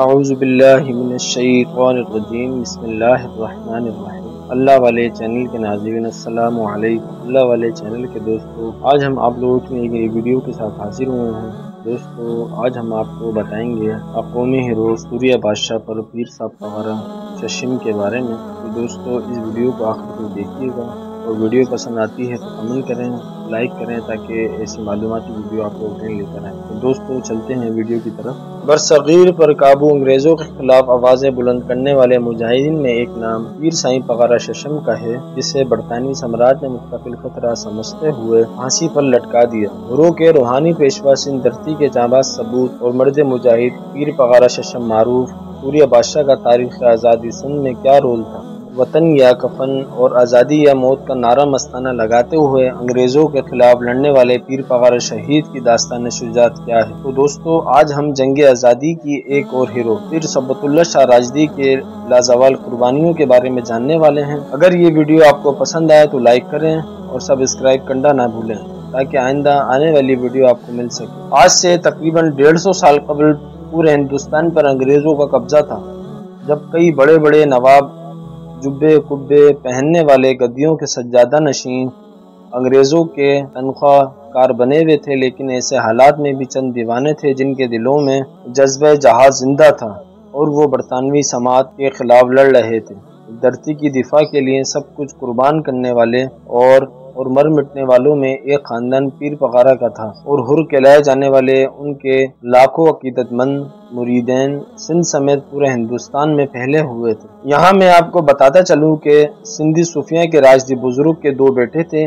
اعوذ باللہ من الشیطان الرجیم بسم اللہ الرحمن الرحیم۔ اللہ والے چینل کے ناظرین السلام علیکم۔ اللہ والے چینل کے دوستو، آج ہم آپ لوگوں کی ایک ویڈیو کے ساتھ حاضر ہوئے ہیں۔ دوستو آج ہم آپ کو بتائیں گے قومی ہیرو سوریہ بادشاہ پر پیر صاحب پغارہ ششم کے بارے میں۔ تو دوستو اس ویڈیو کو آخر تک دیکھیے گا، اور ویڈیو پسند آتی ہے تو کمنٹ کریں، لائک کریں تاکہ ایسی معلوماتی ویڈیو آپ لوگ لے کر آئیں۔ تو دوستو چلتے ہیں ویڈیو کی طرف۔ برصغیر پر قابو انگریزوں کے خلاف آوازیں بلند کرنے والے مجاہدین میں ایک نام پیر سائیں پغارہ ششم کا ہے، جسے برطانوی سامراج نے مستقل خطرہ سمجھتے ہوئے پھانسی پر لٹکا دیا۔ گھروں کے روحانی پیشوا سندھ دھرتی کے جانباز ثبوت اور مرد مجاہد پیر پغارہ ششم معروف سوریہ بادشاہ کا تاریخ آزادی سندھ میں کیا رول تھا؟ وطن یا کفن اور آزادی یا موت کا نعرہ مستانہ لگاتے ہوئے انگریزوں کے خلاف لڑنے والے پیر پغارہ شہید کی داستان شجاعت کیا ہے؟ تو دوستو آج ہم جنگ آزادی کی ایک اور ہیرو پیر ثبت اللہ شاہ راجدی کے لازوال قربانیوں کے بارے میں جاننے والے ہیں۔ اگر یہ ویڈیو آپ کو پسند آئے تو لائک کریں اور سبسکرائب کرنا نہ بھولیں تاکہ آئندہ آنے والی ویڈیو آپ کو مل سکے۔ آج سے تقریباً 150 سال قبل پورے ہندوستان پر انگریزوں کا قبضہ تھا، جب کئی بڑے بڑے نواب جبے کبے پہننے والے گدیوں کے سجادہ نشین انگریزوں کے تنخواہ کار بنے ہوئے تھے، لیکن ایسے حالات میں بھی چند دیوانے تھے جن کے دلوں میں جذبہ جہاد زندہ تھا اور وہ برطانوی سماعت کے خلاف لڑ رہے تھے۔ دھرتی کی دفاع کے لیے سب کچھ قربان کرنے والے اور مر مٹنے والوں میں ایک خاندان پیر پغارہ کا تھا، اور حر کہلائے جانے والے ان کے لاکھوں عقیدت مند مریدین سندھ سمیت پورے ہندوستان میں پھیلے ہوئے تھے۔ یہاں میں آپ کو بتاتا چلوں کہ سندھی صوفیہ کے راجدی بزرگ کے دو بیٹے تھے،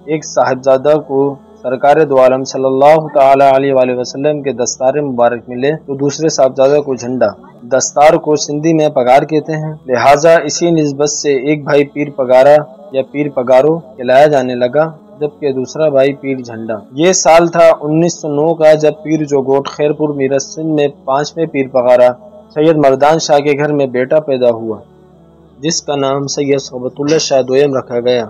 ایک صاحبزادہ کو سرکار دو عالم صلی اللہ تعالی علیہ وآلہ وسلم کے دستار مبارک ملے تو دوسرے صاحبزادہ کو جھنڈا۔ دستار کو سندھی میں پگار کہتے ہیں، لہٰذا اسی نسبت سے ایک بھائی پیر پگارہ یا پیر پگارو کہلایا جانے لگا، جبکہ دوسرا بھائی پیر جھنڈا۔ یہ سال تھا 1909 کا، جب پیر جوگوٹ خیرپور میرٹھ سندھ میں 5ویں پیر پغارہ سید مردان شاہ کے گھر میں بیٹا پیدا ہوا، جس کا نام سید ثبت اللہ شاہ دوئم رکھا گیا۔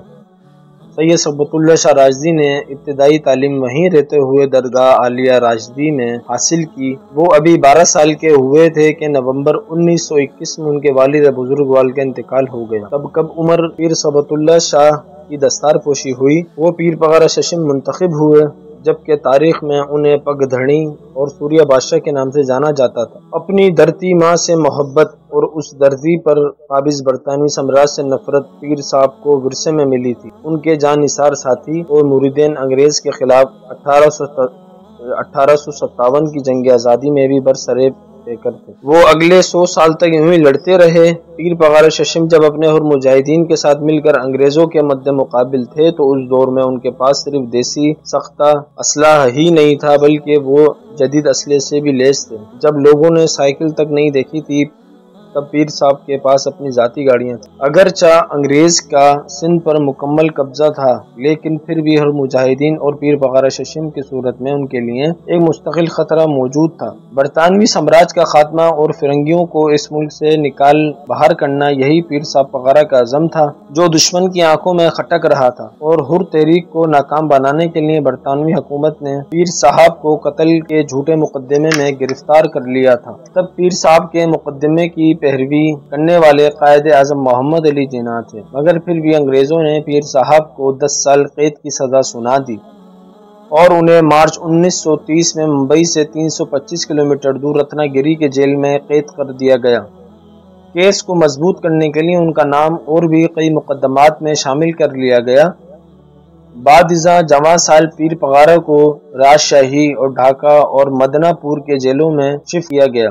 سید ثبت اللہ شاہ راجدی نے ابتدائی تعلیم وہیں رہتے ہوئے درگاہ عالیہ راجدی میں حاصل کی۔ وہ ابھی 12 سال کے ہوئے تھے کہ نومبر 1921 میں ان کے والد بزرگوال کا انتقال ہو گیا۔ تب کب عمر پیر ثبت اللہ شاہ کی دستار پوشی ہوئی، وہ پیر پغارہ ششم منتخب ہوئے، جبکہ تاریخ میں انہیں پگ دھڑی اور سوریہ بادشاہ کے نام سے جانا جاتا تھا۔ اپنی دھرتی ماں سے محبت اور اس دھرتی پر قابض برطانوی سامراج سے نفرت پیر صاحب کو ورثے میں ملی تھی۔ ان کے جان نثار ساتھی اور مریدین انگریز کے خلاف 1857 کی جنگ آزادی میں بھی برسر پیکر تھے۔ وہ اگلے 100 سال تک یوں ہی لڑتے رہے۔ پیر پغارہ ششم جب اپنے اور مجاہدین کے ساتھ مل کر انگریزوں کے مد مقابل تھے تو اس دور میں ان کے پاس صرف دیسی سختہ اسلحہ ہی نہیں تھا، بلکہ وہ جدید اسلحے سے بھی لیس تھے۔ جب لوگوں نے سائیکل تک نہیں دیکھی تھی، تب پیر صاحب کے پاس اپنی ذاتی گاڑیاں تھیں۔ اگرچہ انگریز کا سندھ پر مکمل قبضہ تھا، لیکن پھر بھی ہر مجاہدین اور پیر پغارہ ششم کی صورت میں ان کے لیے ایک مستقل خطرہ موجود تھا۔ برطانوی سامراج کا خاتمہ اور فرنگیوں کو اس ملک سے نکال باہر کرنا، یہی پیر صاحب پغارہ کا عزم تھا، جو دشمن کی آنکھوں میں کھٹک رہا تھا۔ اور حر تحریک کو ناکام بنانے کے لیے برطانوی حکومت نے پیر صاحب کو قتل کے جھوٹے مقدمے میں گرفتار کر لیا تھا۔ تب پیر صاحب کے مقدمے کی پیروی کرنے والے قائد اعظم محمد علی جناح تھے، مگر پھر بھی انگریزوں نے پیر صاحب کو 10 سال قید کی سزا سنا دی اور انہیں مارچ 1930 میں ممبئی سے 325 کلومیٹر دور رتنا گیری کے جیل میں قید کر دیا گیا۔ کیس کو مضبوط کرنے کے لیے ان کا نام اور بھی کئی مقدمات میں شامل کر لیا گیا۔ بعد ازاں جواں سال پیر پغارہ کو راجشاہی اور ڈھاکہ اور مدنہ پور کے جیلوں میں شفٹ کیا گیا۔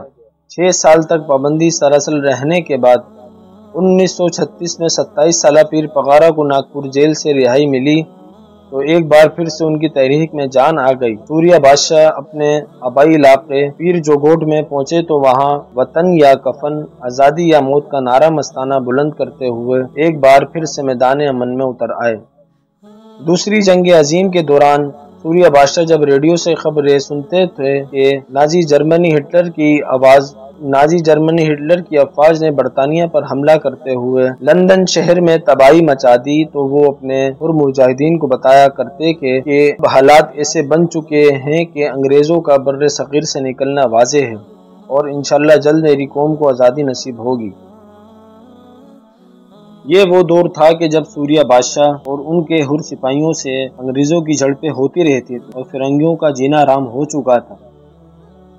6 سال تک پابندی سراسل رہنے کے بعد 1936 میں 27 سالہ پیر پغارہ کو ناگپور جیل سے رہائی ملی تو ایک بار پھر سے ان کی تحریک میں جان آ گئی۔ سوریہ بادشاہ اپنے آبائی علاقے پیر جوگوٹ میں پہنچے تو وہاں وطن یا کفن، آزادی یا موت کا نعرہ مستانہ بلند کرتے ہوئے ایک بار پھر سے میدان امن میں اتر آئے۔ دوسری جنگ عظیم کے دوران سوریہ بادشاہ جب ریڈیو سے خبریں سنتے تھے کہ نازی جرمنی ہٹلر کی افواج نے برطانیہ پر حملہ کرتے ہوئے لندن شہر میں تباہی مچا دی، تو وہ اپنے اور مجاہدین کو بتایا کرتے کہ حالات ایسے بن چکے ہیں کہ انگریزوں کا بر صغیر سے نکلنا واضح ہے۔ اور انشاءاللہ جلد میری قوم کو آزادی نصیب ہوگی۔ یہ وہ دور تھا کہ جب سوریہ بادشاہ اور ان کے حر سپاہیوں سے انگریزوں کی جھڑپیں ہوتی رہتی تھیں اور فرنگیوں کا جینا حرام ہو چکا تھا۔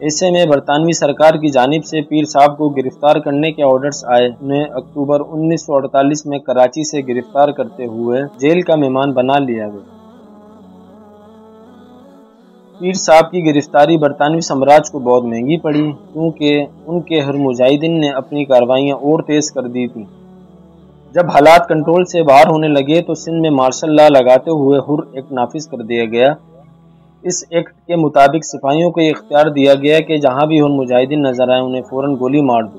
ایسے میں برطانوی سرکار کی جانب سے پیر صاحب کو گرفتار کرنے کے آرڈرز آئے۔ انہیں اکتوبر 1948 میں کراچی سے گرفتار کرتے ہوئے جیل کا مہمان بنا لیا گیا۔ پیر صاحب کی گرفتاری برطانوی سامراج کو بہت مہنگی پڑی، کیونکہ ان کے حر مجاہدین نے اپنی کارروائیاں اور تیز کر دی تھیں۔ جب حالات کنٹرول سے باہر ہونے لگے تو سندھ میں مارشل لا لگاتے ہوئے حر ایکٹ نافذ کر دیا گیا۔ اس ایکٹ کے مطابق سپاہیوں کو یہ اختیار دیا گیا کہ جہاں بھی حر مجاہدین نظر آئے انہیں فوراً گولی مار دو۔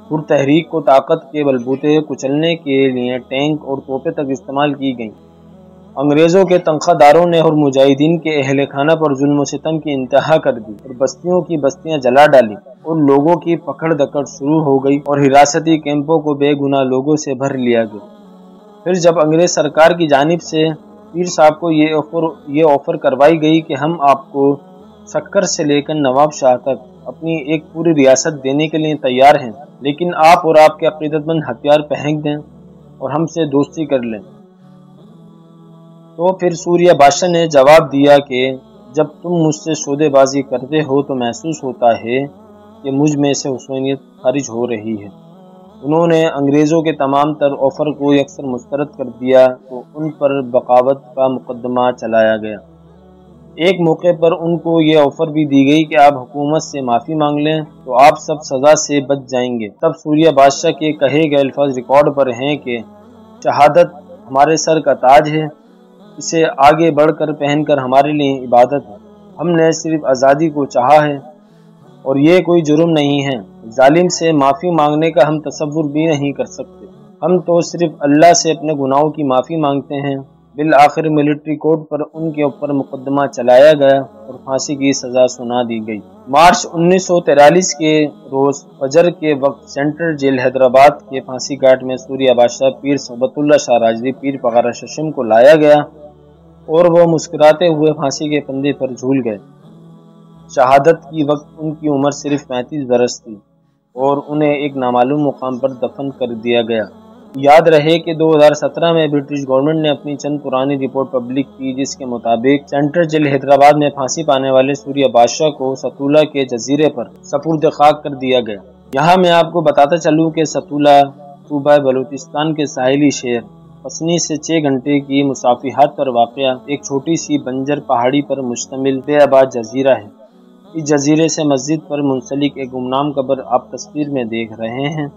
حر تحریک کو طاقت کے بلبوتے کچلنے کے لیے ٹینک اور توپیں تک استعمال کی گئیں۔ انگریزوں کے تنخواہ داروں نے حر مجاہدین کے اہل خانہ پر ظلم و ستم کی انتہا کر دی اور بستیوں کی بستیاں جلا ڈالی اور لوگوں کی پکڑ دکڑ شروع ہو گئی اور حراستی کیمپوں کو بے گناہ لوگوں سے بھر لیا گیا۔ پھر جب انگریز سرکار کی جانب سے پیر صاحب کو یہ آفر کروائی گئی کہ ہم آپ کو سکر سے لے کر نواب شاہ تک اپنی ایک پوری ریاست دینے کے لیے تیار ہیں، لیکن آپ اور آپ کے عقیدت مند ہتھیار پھینک دیں اور ہم سے دوستی کر لیں، تو پھر سوریہ بادشاہ نے جواب دیا کہ جب تم مجھ سے سودے بازی کرتے ہو تو محسوس ہوتا ہے کہ مجھ میں سے حسینیت خارج ہو رہی ہے۔ انہوں نے انگریزوں کے تمام تر آفر کو یکسر مسترد کر دیا تو ان پر بغاوت کا مقدمہ چلایا گیا۔ ایک موقع پر ان کو یہ آفر بھی دی گئی کہ آپ حکومت سے معافی مانگ لیں تو آپ سب سزا سے بچ جائیں گے۔ تب سوریہ بادشاہ کے کہے گئے الفاظ ریکارڈ پر ہیں کہ شہادت ہمارے سر کا تاج ہے، اسے آگے بڑھ کر پہن کر ہمارے لیے عبادت ہے۔ ہم نے صرف آزادی کو چاہا ہے اور یہ کوئی جرم نہیں ہے۔ ظالم سے معافی مانگنے کا ہم تصور بھی نہیں کر سکتے۔ ہم تو صرف اللہ سے اپنے گناہوں کی معافی مانگتے ہیں۔ بالآخر ملٹری کورٹ پر ان کے اوپر مقدمہ چلایا گیا اور پھانسی کی سزا سنا دی گئی۔ مارچ 1943 کے روز فجر کے وقت سینٹرل جیل حیدرآباد کے پھانسی گھاٹ میں سوریہ بادشاہ پیر صحبت اللہ شاہ راجدی پیر پگارا ششم کو لایا گیا اور وہ مسکراتے ہوئے پھانسی کے پھندے پر جھول گئے۔ شہادت کی وقت ان کی عمر صرف 35 برس تھی اور انہیں ایک نامعلوم مقام پر دفن کر دیا گیا۔ یاد رہے کہ 2017 میں برٹش گورنمنٹ نے اپنی چند پرانی رپورٹ پبلک کی جس کے مطابق سینٹرل جیل حیدرآباد میں پھانسی پانے والے سوریہ بادشاہ کو ستولہ کے جزیرے پر سپرد خاک کر دیا گیا۔ یہاں میں آپ کو بتاتا چلوں کہ ستولہ صوبہ بلوچستان کے ساحلی شہر پسنی سے 6 گھنٹے کی مسافت پر واقع ایک چھوٹی سی بنجر پہاڑی پر مشتمل بے آباد جزیرہ ہے۔ اس جزیرے سے مسجد پر منسلک ایک گمنام قبر آپ تصویر میں دیکھ رہے ہیں۔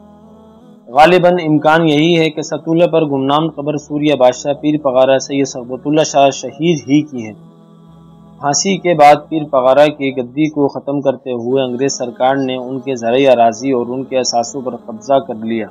غالباً امکان یہی ہے کہ ستولہ پر گمنام قبر سوریہ بادشاہ پیر پگارا سید صحبت اللہ شاہ شہید ہی کی ہے۔ پھانسی کے بعد پیر پگارا کی گدی کو ختم کرتے ہوئے انگریز سرکار نے ان کے زرعی اراضی اور ان کے اثاثوں پر قبضہ کر لیا۔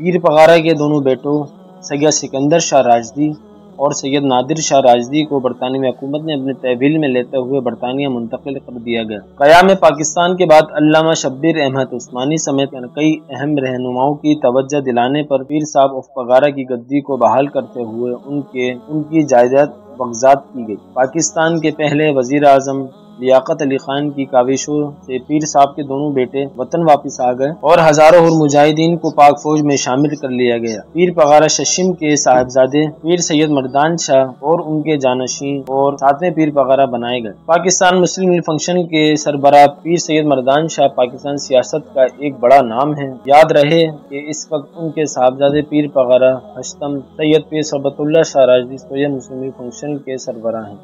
پیر پگارا کے دونوں بیٹوں سید سکندر شاہ راجدی اور سید نادر شاہ راجدی کو برطانوی حکومت نے اپنے تحویل میں لیتے ہوئے برطانیہ منتقل کر دیا گیا۔ قیام پاکستان کے بعد علامہ شبیر احمد عثمانی سمیت کئی اہم رہنماؤں کی توجہ دلانے پر پیر صاحب آف پگارا کی گدی کو بحال کرتے ہوئے ان کی جائیداد بغزاد کی گئی۔ پاکستان کے پہلے وزیر اعظم لیاقت علی خان کی کاوشوں سے پیر صاحب کے دونوں بیٹے وطن واپس آ گئے اور ہزاروں حر مجاہدین کو پاک فوج میں شامل کر لیا گیا۔ پیر پگارا ششم کے صاحبزادے پیر سید مردان شاہ اور ان کے جانشین اور 7ویں پیر پگارا بنائے گئے۔ پاکستان مسلم لیگ فنکشن کے سربراہ پیر سید مردان شاہ پاکستان سیاست کا ایک بڑا نام ہے۔ یاد رہے کہ اس وقت ان کے صاحبزادے پیر پگارا ہشتم سید پیر صحبت اللہ شاہ راجدی مسلم لیگ فنکشن کے سربراہ ہیں۔